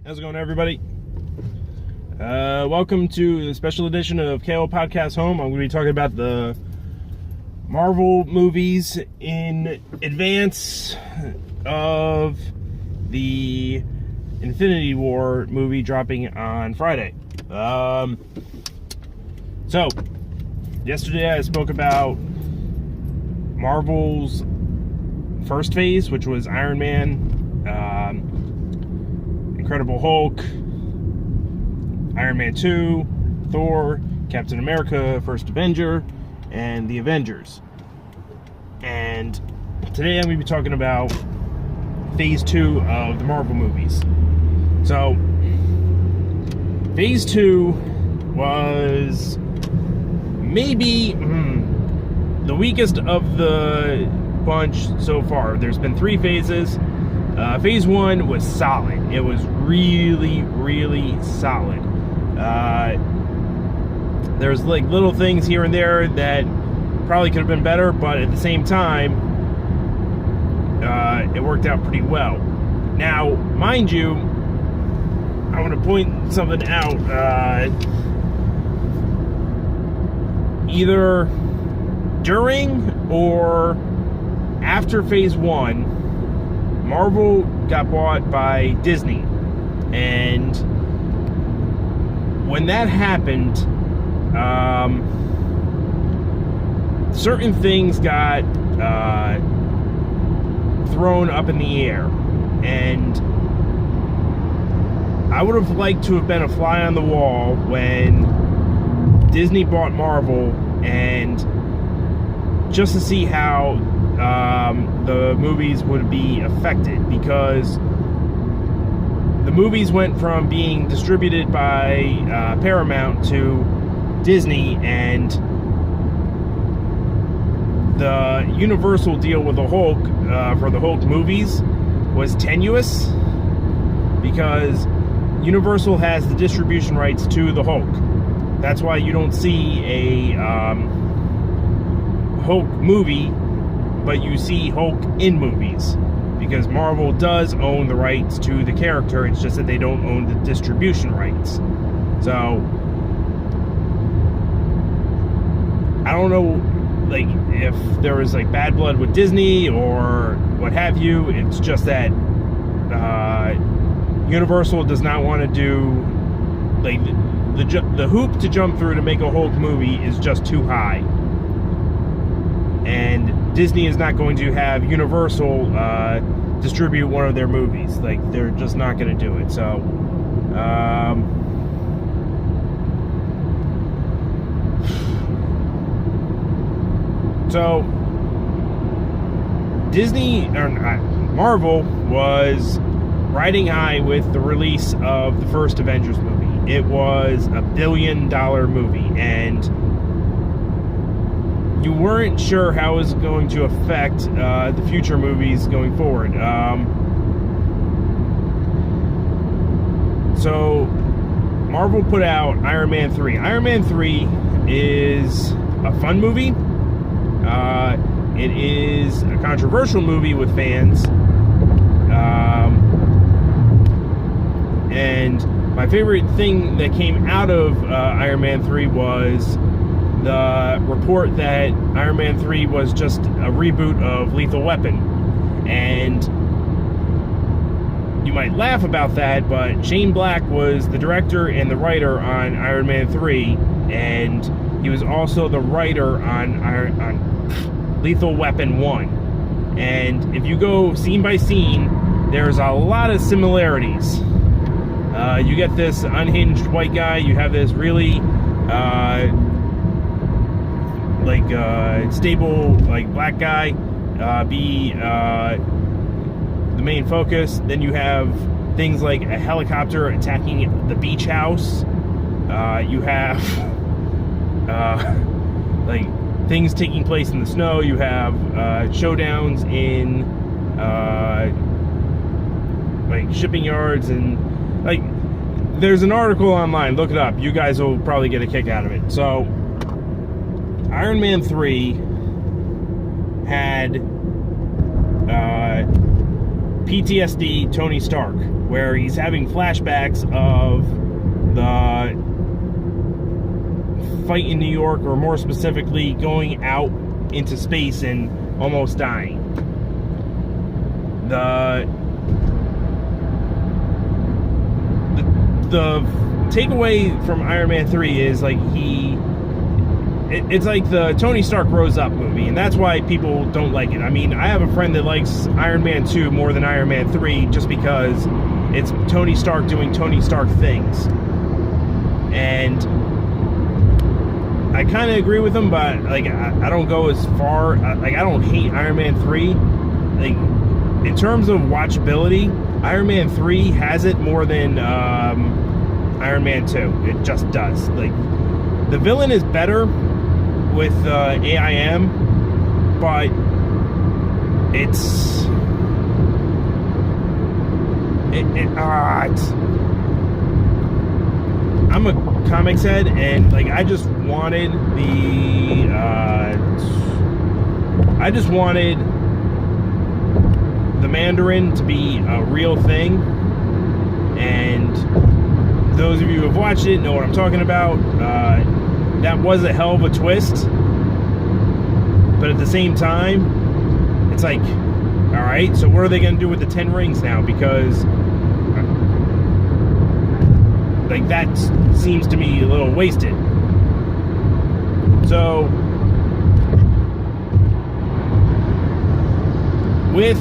How's it going, everybody? Welcome to the special edition of Kayal Podcast Home. I'm going to be talking about the Marvel movies in advance of the Infinity War movie dropping on Friday. So, yesterday I spoke about Marvel's first phase, which was Iron Man, Incredible Hulk, Iron Man 2, Thor, Captain America, First Avenger, and the Avengers. And today I'm going to be talking about Phase 2 of the Marvel movies. So, Phase 2 was maybe the weakest of the bunch so far. There's been 3 phases. Phase 1 was solid. It was really, really solid. There's like little things here and there that probably could have been better, but at the same time, it worked out pretty well. Now, mind you, I want to point something out. Either during or after Phase 1, Marvel got bought by Disney, and when that happened, certain things got thrown up in the air, and I would have liked to have been a fly on the wall when Disney bought Marvel, and just to see how the movies would be affected, because the movies went from being distributed by Paramount to Disney, and the Universal deal with the Hulk for the Hulk movies was tenuous, because Universal has the distribution rights to the Hulk. That's why you don't see a Hulk movie, but you see Hulk in movies, because Marvel does own the rights to the character. It's just that they don't own the distribution rights. So I don't know, like, if there was like bad blood with Disney or what have you. It's just that Universal does not want to do, like, the hoop to jump through to make a Hulk movie is just too high. And Disney is not going to have Universal distribute one of their movies. Like, they're just not going to do it. So, Marvel was riding high with the release of the first Avengers movie. It was a $1 billion movie, and you weren't sure how it was going to affect the future movies going forward. So, Marvel put out Iron Man 3. Iron Man 3 is a fun movie. It is a controversial movie with fans. And my favorite thing that came out of Iron Man 3 was the report that Iron Man 3 was just a reboot of Lethal Weapon. And you might laugh about that, but Shane Black was the director and the writer on Iron Man 3, and he was also the writer on Lethal Weapon 1. And if you go scene by scene, there's a lot of similarities. You get this unhinged white guy, you have this really stable, like, black guy be the main focus. Then you have things like a helicopter attacking the beach house. You have like things taking place in the snow. You have showdowns in like shipping yards, and like there's an article online. Look it up. You guys will probably get a kick out of it. So, Iron Man 3 had PTSD Tony Stark, where he's having flashbacks of the fight in New York, or more specifically, going out into space and almost dying. The takeaway from Iron Man 3 is like it's like the Tony Stark grows up movie, and that's why people don't like it. I mean, I have a friend that likes Iron Man 2 more than Iron Man 3 just because it's Tony Stark doing Tony Stark things. And I kind of agree with him, but like I don't go as far. Like, I don't hate Iron Man 3. Like, in terms of watchability, Iron Man 3 has it more than Iron Man 2. It just does. Like, the villain is better with AIM, but it's I'm a comics head, and like I just wanted the Mandarin to be a real thing, and those of you who have watched it know what I'm talking about. That was a hell of a twist, but at the same time, it's like, all right, so what are they going to do with the 10 rings now? Because like that seems to me a little wasted. So with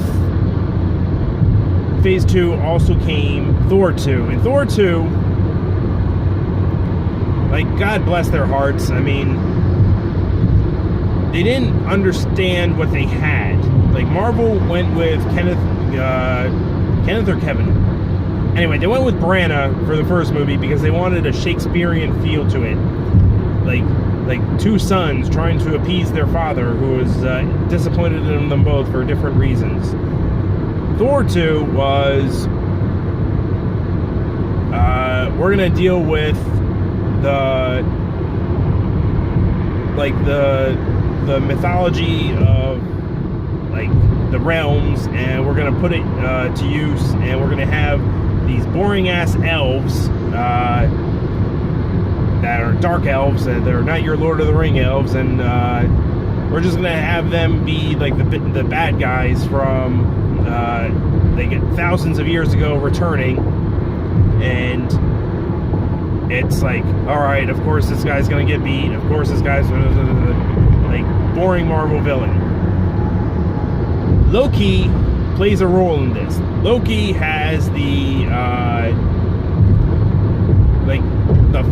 Phase 2 also came Thor 2. And Thor 2, like, God bless their hearts. I mean, they didn't understand what they had. Like, Marvel went with Kenneth or Kevin. Anyway, they went with Branagh for the first movie because they wanted a Shakespearean feel to it. Like two sons trying to appease their father, who was disappointed in them both for different reasons. Thor 2 was, we're gonna deal with the mythology of like the realms, and we're gonna put it to use, and we're gonna have these boring ass elves that are dark elves, and they're not your Lord of the Ring elves, and we're just gonna have them be like the bad guys from they get thousands of years ago returning, and it's like, all right, of course this guy's gonna get beat, of course this guy's like boring Marvel villain. Loki plays a role in this. Loki has the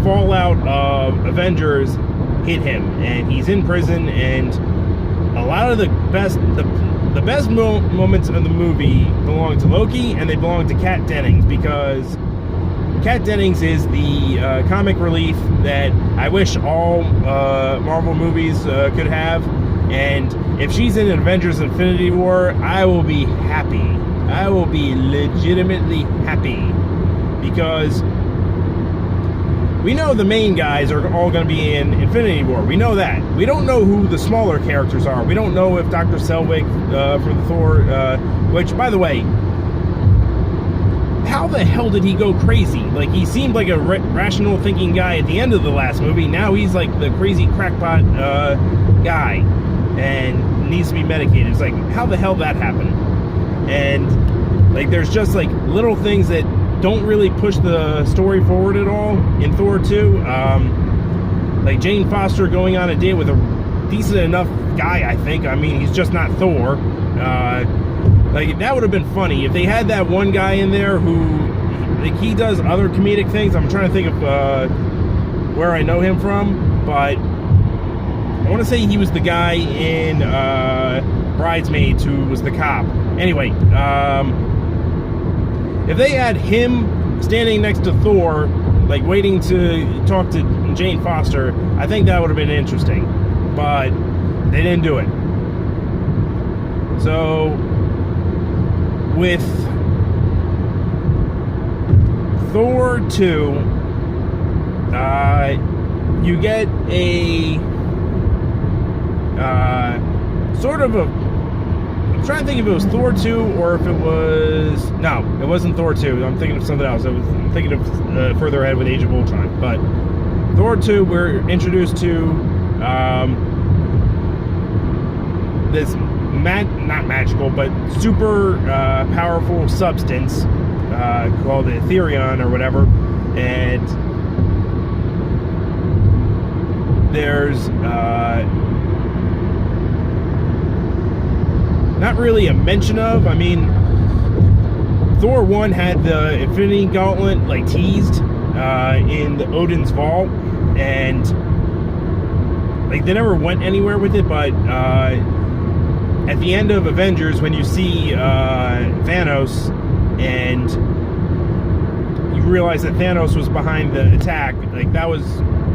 fallout of Avengers hit him, and he's in prison, and a lot of the best moments of the movie belong to Loki, and they belong to Kat Dennings, because Kat Dennings is the comic relief that I wish all Marvel movies could have. And if she's in Avengers Infinity War, I will be happy. I will be legitimately happy, because we know the main guys are all going to be in Infinity War. We know that. We don't know who the smaller characters are. We don't know if Dr. Selvig for the Thor, which, by the way, how the hell did he go crazy? Like, he seemed like a rational thinking guy at the end of the last movie. Now he's like the crazy crackpot guy and needs to be medicated. It's like, how the hell that happened? And like, there's just like little things that don't really push the story forward at all in Thor 2. Like Jane Foster going on a date with a decent enough guy, I think. I mean, he's just not Thor. Like, that would have been funny if they had that one guy in there who, like, he does other comedic things. I'm trying to think of where I know him from, but I want to say he was the guy in Bridesmaids who was the cop. Anyway, if they had him standing next to Thor, like waiting to talk to Jane Foster, I think that would have been interesting, but they didn't do it. So with Thor 2, you get a sort of a I'm trying to think if it was Thor 2 or if it was... No, it wasn't Thor 2. I'm thinking of something else. I'm thinking of further ahead with Age of Ultron. But Thor 2, we're introduced to this not magical, but super powerful substance called Ethereon or whatever. And there's not really a mention of. I mean, Thor 1 had the Infinity Gauntlet like teased in the Odin's Vault, and like they never went anywhere with it. But at the end of Avengers, when you see Thanos and you realize that Thanos was behind the attack, like that was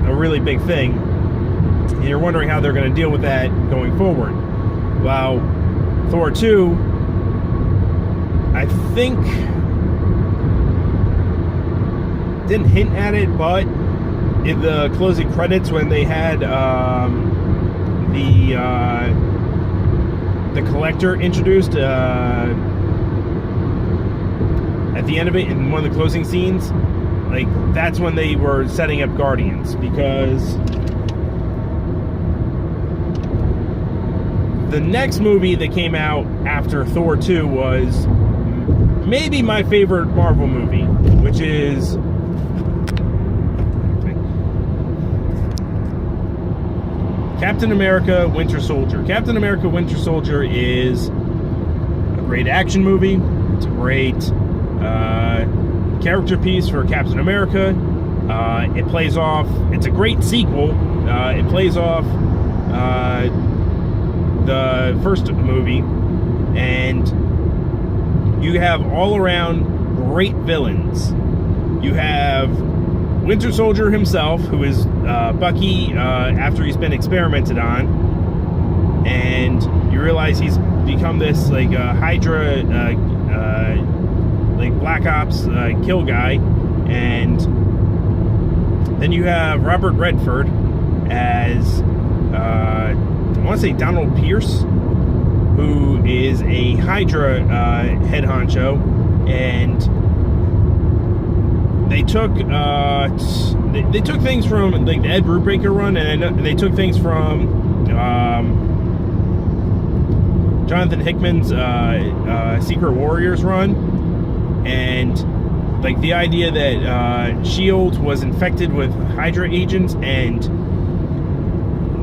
a really big thing, and you're wondering how they're going to deal with that going forward. Well, Thor 2, I think, didn't hint at it, but in the closing credits when they had the Collector introduced at the end of it in one of the closing scenes, like that's when they were setting up Guardians, because the next movie that came out after Thor 2 was maybe my favorite Marvel movie, which is Captain America Winter Soldier. Captain America Winter Soldier is a great action movie. It's a great character piece for Captain America. It plays off, it's a great sequel. It plays off the first movie, and you have all around great villains. You have Winter Soldier himself, who is Bucky after he's been experimented on, and you realize he's become this like Hydra like Black Ops kill guy. And then you have Robert Redford as I want to say Donald Pierce, who is a Hydra head honcho, and they took they took things from like the Ed Brubaker run, and they took things from Jonathan Hickman's Secret Warriors run, and like the idea that S.H.I.E.L.D. was infected with Hydra agents. And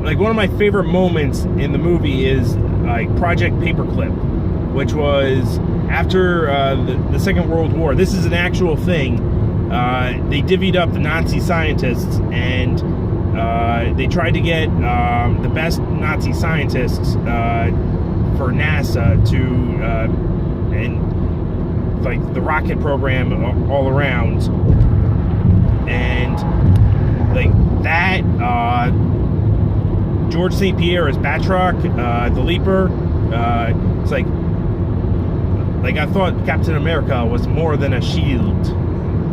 like one of my favorite moments in the movie is like Project Paperclip, which was after the Second World War. This is an actual thing. They divvied up the Nazi scientists, and they tried to get the best Nazi scientists for NASA to and like the rocket program all around, and like that George St. Pierre as Batroc, the Leaper. It's like I thought Captain America was more than a shield.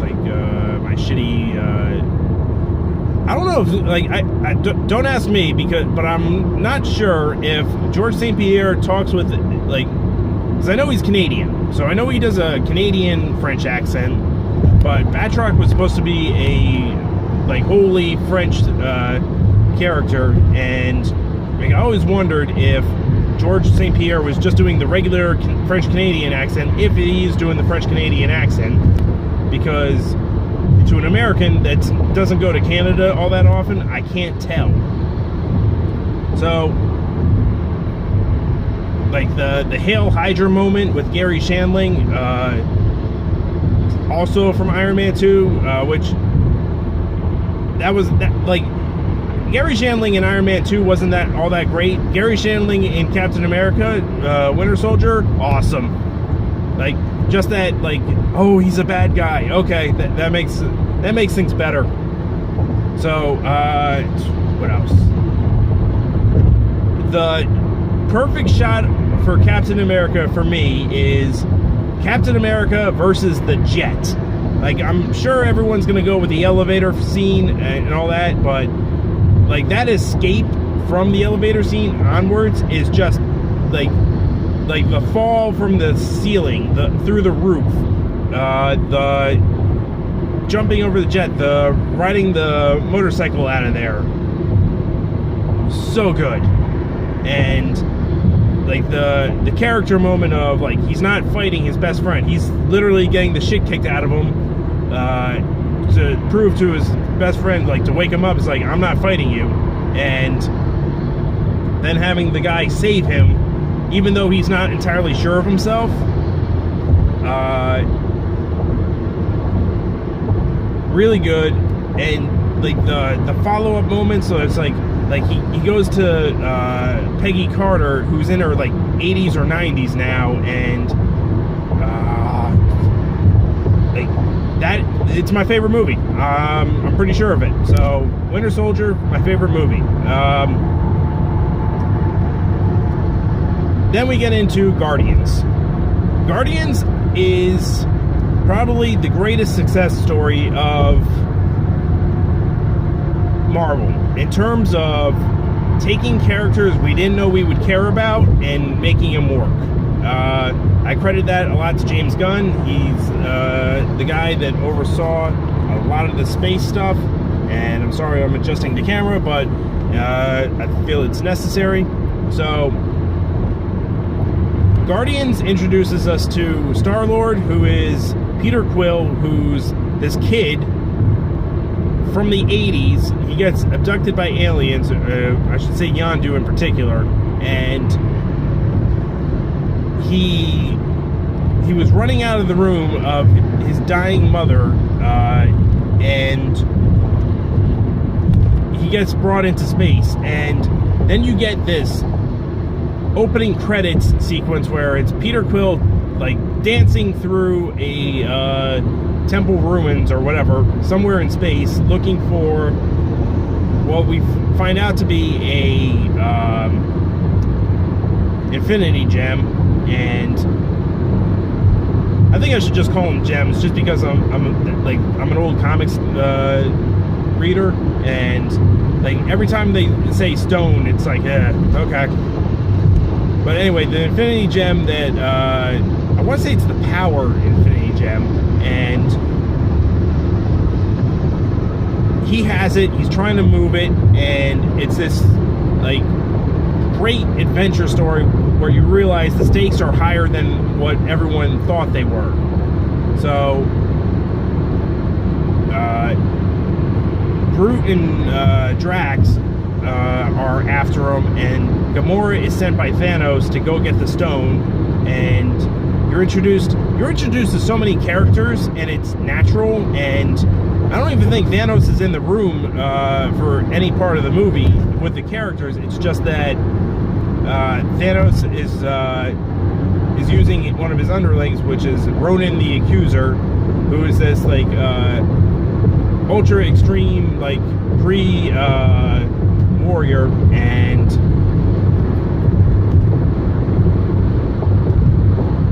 Like my shitty I don't know if like I don't ask me, but I'm not sure if George St. Pierre talks with like, because I know he's Canadian, so I know he does a Canadian French accent, but Batroc was supposed to be a like wholly French character, and like, I always wondered if George St. Pierre was just doing the regular French Canadian accent, if he's doing the French Canadian accent, because to an American that doesn't go to Canada all that often, I can't tell. So like the Hail Hydra moment with Gary Shandling, also from Iron Man 2, which that like Gary Shandling in Iron Man 2 wasn't that all that great. Gary Shandling in Captain America Winter Soldier, awesome. Like just that, like, oh, he's a bad guy. Okay, that makes things better. So what else? The perfect shot for Captain America for me is Captain America versus the Jet. Like, I'm sure everyone's gonna go with the elevator scene and all that, but like that escape from the elevator scene onwards is just like like the fall from the ceiling, through the roof, the jumping over the jet, the riding the motorcycle out of there, so good. And like the character moment of like he's not fighting his best friend, he's literally getting the shit kicked out of him to prove to his best friend, like to wake him up, it's like, I'm not fighting you. And then having the guy save him even though he's not entirely sure of himself. Really good. And like the follow-up moments, so it's like he goes to Peggy Carter, who's in her like 80s or 90s now, and like that, it's my favorite movie. I'm pretty sure of it. So Winter Soldier, my favorite movie. Then we get into Guardians. Guardians is probably the greatest success story of Marvel in terms of taking characters we didn't know we would care about and making them work. I credit that a lot to James Gunn. He's the guy that oversaw a lot of the space stuff, and I'm sorry I'm adjusting the camera, but I feel it's necessary. So Guardians introduces us to Star-Lord, who is Peter Quill, who's this kid from the 80s. He gets abducted by aliens, I should say Yondu in particular, and he was running out of the room of his dying mother, and he gets brought into space. And then you get this opening credits sequence where it's Peter Quill like dancing through a temple ruins or whatever, somewhere in space, looking for what we find out to be a infinity gem. And I think I should just call them gems, just because I'm an old comics reader, and like every time they say stone, it's like, okay. But anyway, the infinity gem that I want to say it's the power infinity gem, and he has it. He's trying to move it, and it's this like great adventure story where you realize the stakes are higher than what everyone thought they were. So Groot and Drax are after him, and Gamora is sent by Thanos to go get the stone. And you're introduced to so many characters, and it's natural. And I don't even think Thanos is in the room for any part of the movie with the characters. It's just that Thanos is using one of his underlings, which is Ronan the Accuser, who is this like ultra extreme like Kree warrior. And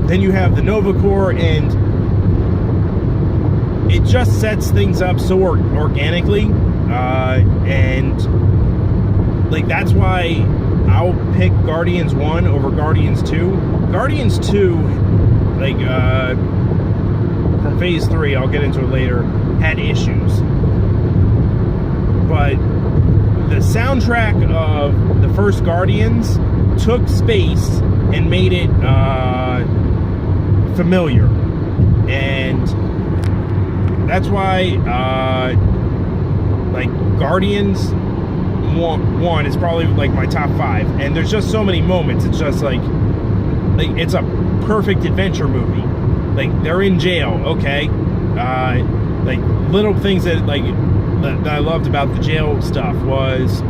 then you have the Nova Corps, and it just sets things up so organically, and like that's why I'll pick Guardians 1 over Guardians 2. Guardians 2, like from Phase 3, I'll get into it later, had issues. But the soundtrack of the first Guardians took space and made it familiar. And that's why like Guardians 1 is probably like my top 5, and there's just so many moments. It's just like it's a perfect adventure movie. Like they're in jail, okay, like little things that I loved about the jail stuff was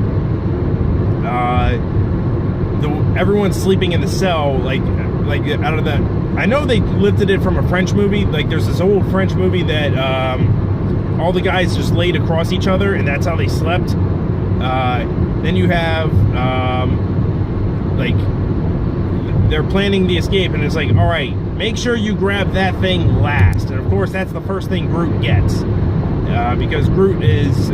everyone's sleeping in the cell, like out of the, I know they lifted it from a French movie. Like there's this old French movie that all the guys just laid across each other, and that's how they slept. Then you have like they're planning the escape, and it's like, all right, make sure you grab that thing last. And of course that's the first thing Groot gets, because Groot is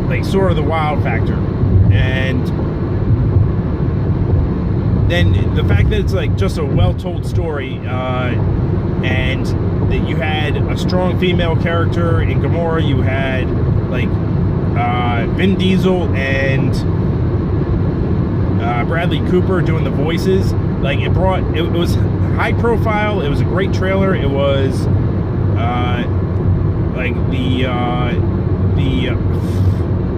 like sort of the wild factor. And then the fact that it's like just a well-told story, and that you had a strong female character in Gamora, you had like Vin Diesel and Bradley Cooper doing the voices. Like it was high profile. It was a great trailer. It was like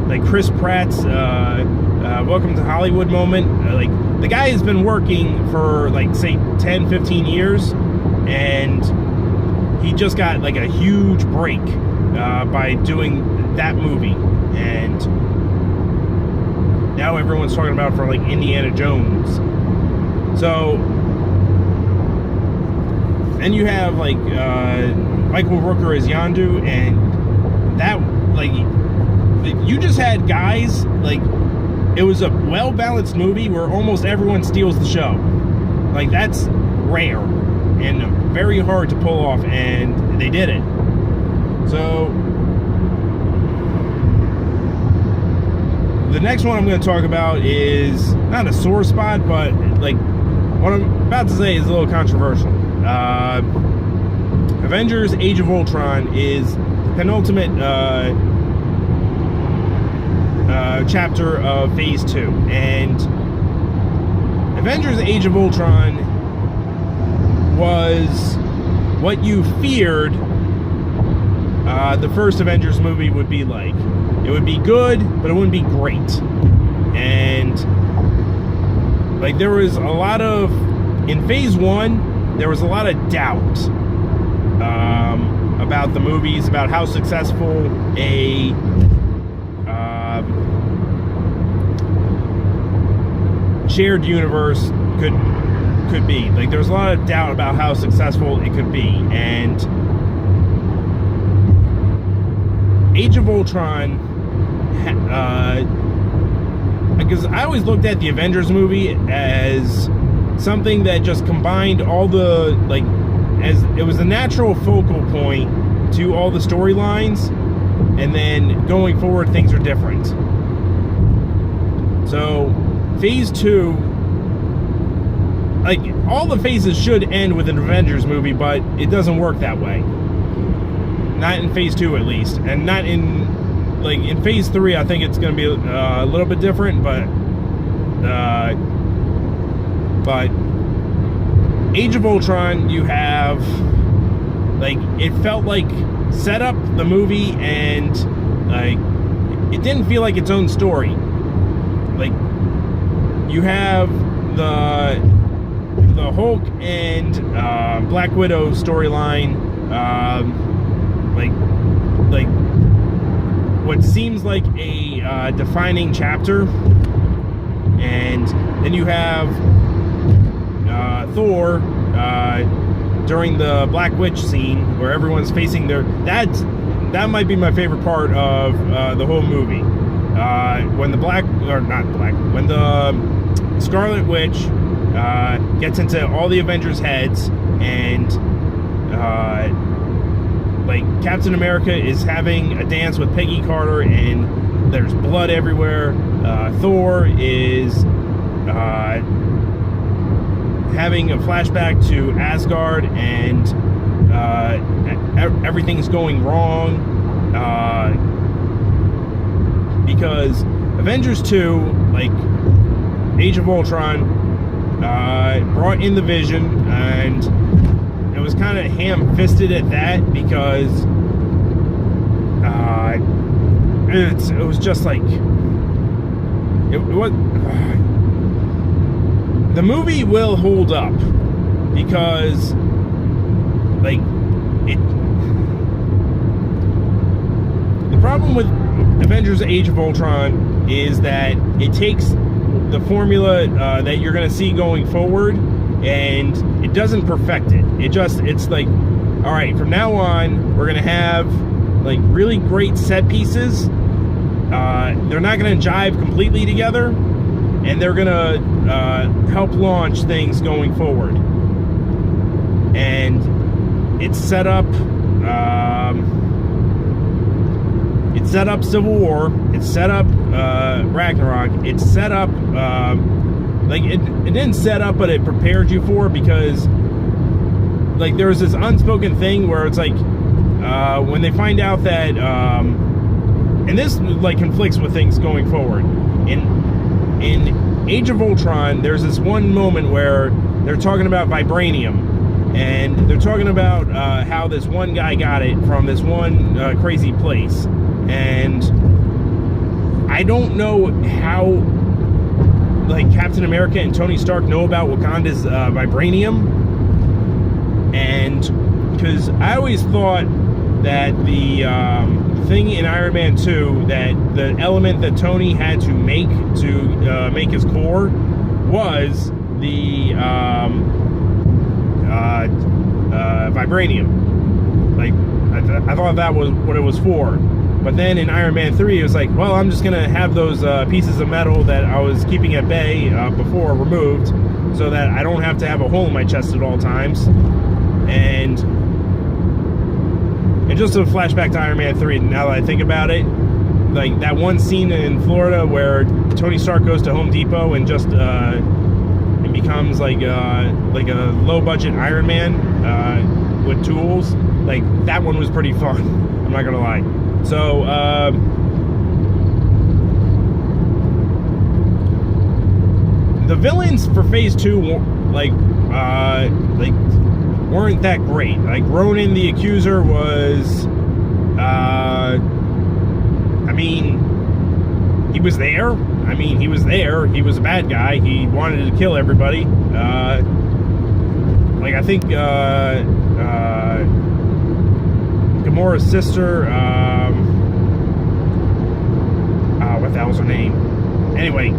like Chris Pratt's Welcome to Hollywood moment. Like the guy has been working for like say 10-15 years, and he just got like a huge break by doing that movie, and now everyone's talking about for like Indiana Jones. So, and you have like Michael Rooker as Yondu, and that like you just had guys like it was a well-balanced movie where almost everyone steals the show. Like that's rare and very hard to pull off, and they did it. So the next one I'm going to talk about is not a sore spot, but like what I'm about to say is a little controversial. Avengers Age of Ultron is the penultimate chapter of Phase 2. And Avengers Age of Ultron was what you feared the first Avengers movie would be like. It would be good, but it wouldn't be great. And like there was a lot of, in Phase 1, there was a lot of doubt about the movies, about how successful a shared universe could be. Like there was a lot of doubt about how successful it could be. And Age of Ultron, because I always looked at the Avengers movie as something that just combined all the, like, as it was a natural focal point to all the storylines, and then going forward things are different. So Phase 2, like all the phases should end with an Avengers movie, but it doesn't work that way. Not in Phase 2 at least, and not in, like, in Phase 3 I think it's going to be a little bit different, but Age of Ultron, you have, like, it felt like set up the movie, and like it didn't feel like its own story. Like you have the Hulk and Black Widow storyline, like what seems like a defining chapter, and then you have Thor during the Black Witch scene where everyone's facing their, that might be my favorite part of the whole movie. When the when the Scarlet Witch gets into all the Avengers' heads, and like Captain America is having a dance with Peggy Carter, and there's blood everywhere. Thor is having a flashback to Asgard, and everything's going wrong because Avengers 2, like Age of Ultron, brought in the Vision, and it was kind of ham-fisted at that because it was just like it was. The movie will hold up because, like, the problem with Avengers Age of Ultron is that it takes the formula that you're going to see going forward, and it doesn't perfect it. It's like, all right, from now on, we're going to have, like, really great set pieces. They're not going to jive completely together, and they're going to help launch things going forward. And it's set up Civil War, it's set up Ragnarok, it's set up like it didn't set up, but it prepared you for, because like there was this unspoken thing where it's like when they find out that and this like conflicts with things going forward in Age of Ultron, there's this one moment where they're talking about vibranium, and they're talking about how this one guy got it from this one crazy place, and I don't know how like Captain America and Tony Stark know about Wakanda's vibranium, and because I always thought that the thing in Iron Man 2, that the element that Tony had to make his core was the vibranium. Like I thought that was what it was for. But then in Iron Man 3, it was like, well, I'm just going to have those pieces of metal that I was keeping at bay before removed, so that I don't have to have a hole in my chest at all times. And just a flashback to Iron Man 3, now that I think about it, like that one scene in Florida where Tony Stark goes to Home Depot and just and becomes like a low-budget Iron Man with tools, like that one was pretty fun. I'm not going to lie. So, the villains for Phase 2, like weren't that great. Like, Ronan the Accuser was, I mean, he was there. He was there. He was a bad guy. He wanted to kill everybody. Like, I think, Gamora's sister, what the hell's her name? Anyway,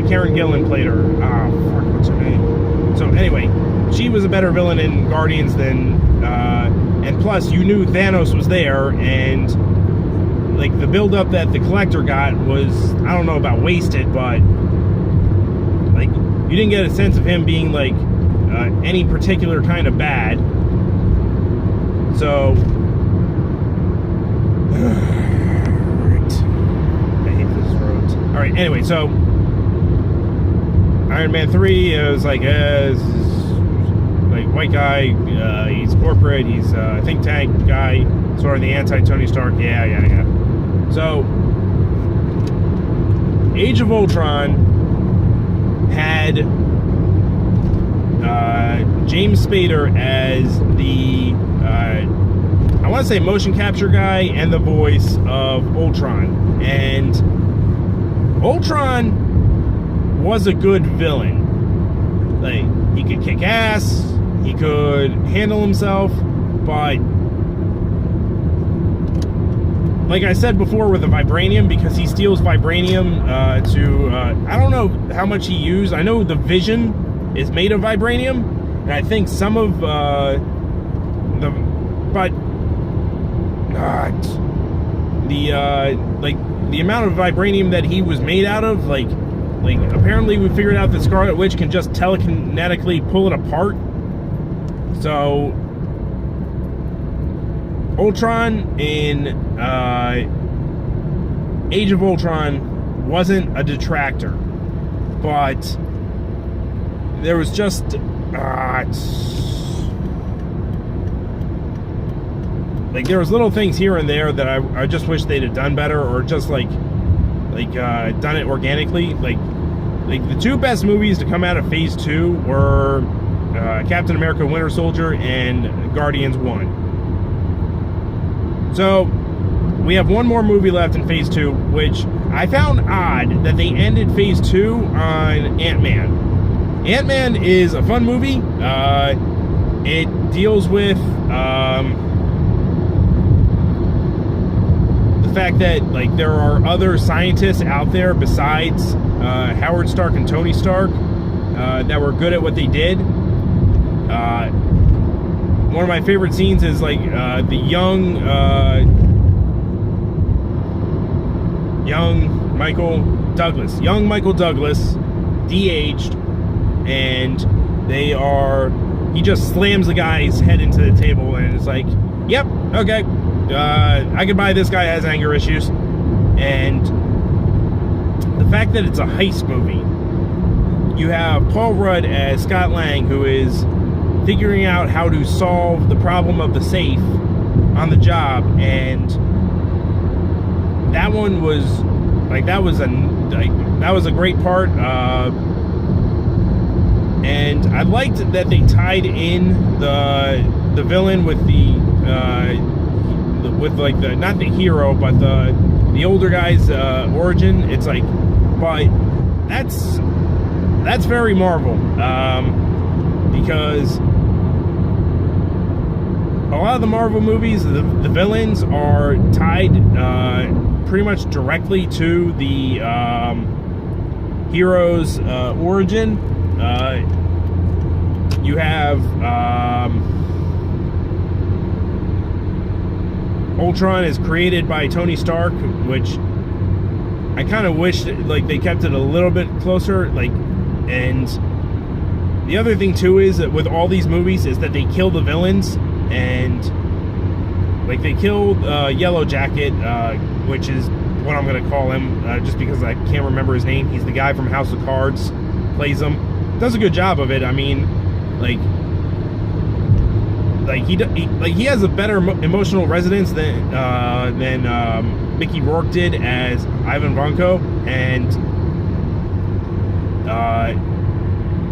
Karen Gillan played her. Fuck, what's her name? So anyway, she was a better villain in Guardians than, and plus you knew Thanos was there, and like the build-up that the Collector got was, I don't know about wasted, but like you didn't get a sense of him being like any particular kind of bad. So. Alright, anyway, so Iron Man 3, it was like white guy, he's corporate, he's a think tank guy, sort of the anti-Tony Stark, yeah. So, Age of Ultron had James Spader as the, I want to say motion capture guy and the voice of Ultron, and Ultron was a good villain. Like, he could kick ass, he could handle himself, but like I said before with the vibranium, because he steals vibranium I don't know how much he used. I know the Vision is made of vibranium, and I think some of the amount of vibranium that he was made out of, like apparently we figured out that Scarlet Witch can just telekinetically pull it apart. So Ultron in Age of Ultron wasn't a detractor, but there was just like there was little things here and there that I just wish they'd have done better, or just done it organically. Like the two best movies to come out of Phase 2 were Captain America Winter Soldier and Guardians 1. So we have one more movie left in Phase 2, which I found odd that they ended Phase 2 on Ant-Man. Ant-Man is a fun movie. It deals with the fact that like there are other scientists out there besides Howard Stark and Tony Stark that were good at what they did. One of my favorite scenes is like the young Michael Douglas, de-aged, and he just slams the guy's head into the table, and it's like, yep, okay, I could buy this guy has anger issues. And the fact that it's a heist movie, you have Paul Rudd as Scott Lang, who is figuring out how to solve the problem of the safe on the job, and that one was like that was a great part. And I liked that they tied in the villain with like the not the hero but the older guy's origin. It's like, but that's very Marvel, because a lot of the Marvel movies, the villains are tied pretty much directly to the hero's origin. You have Ultron is created by Tony Stark, which I kind of wish like they kept it a little bit closer. Like, and the other thing too is that with all these movies is that they kill the villains, and like they killed Yellow Jacket, which is what I'm gonna call him, just because I can't remember his name. He's the guy from House of Cards, plays him, does a good job of it. I mean, like he has a better emotional resonance than Mickey Rourke did as Ivan Vanko, and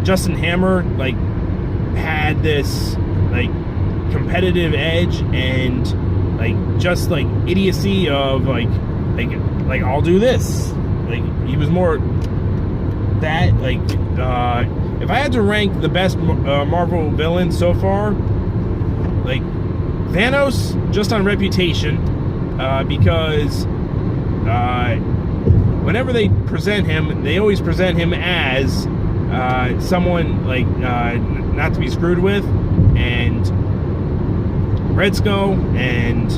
Justin Hammer like had this like competitive edge and like just like idiocy of like I'll do this. Like he was more that like if I had to rank the best Marvel villains so far, like Thanos just on reputation, because whenever they present him, they always present him as someone like not to be screwed with, and Red Skull, and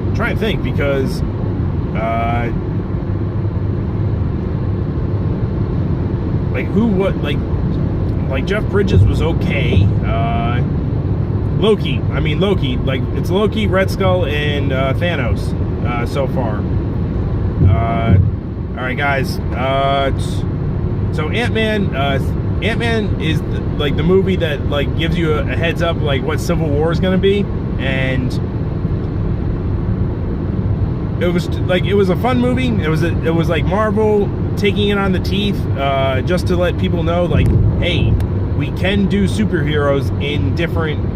I'm trying to think because like who what like Jeff Bridges was okay. Loki, like it's Loki, Red Skull, and Thanos so far. All right, guys. So Ant-Man is like the movie that like gives you a heads up like what Civil War is going to be, and it was a fun movie. It was like Marvel taking it on the teeth, just to let people know like, hey, we can do superheroes in different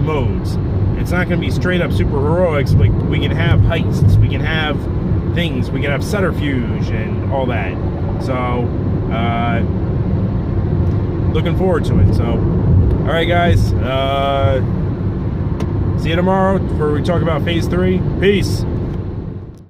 modes. It's not going to be straight up superheroics. Like we can have heists, we can have things, we can have subterfuge and all that. So looking forward to it. So all right, guys, see you tomorrow where we talk about Phase 3. Peace.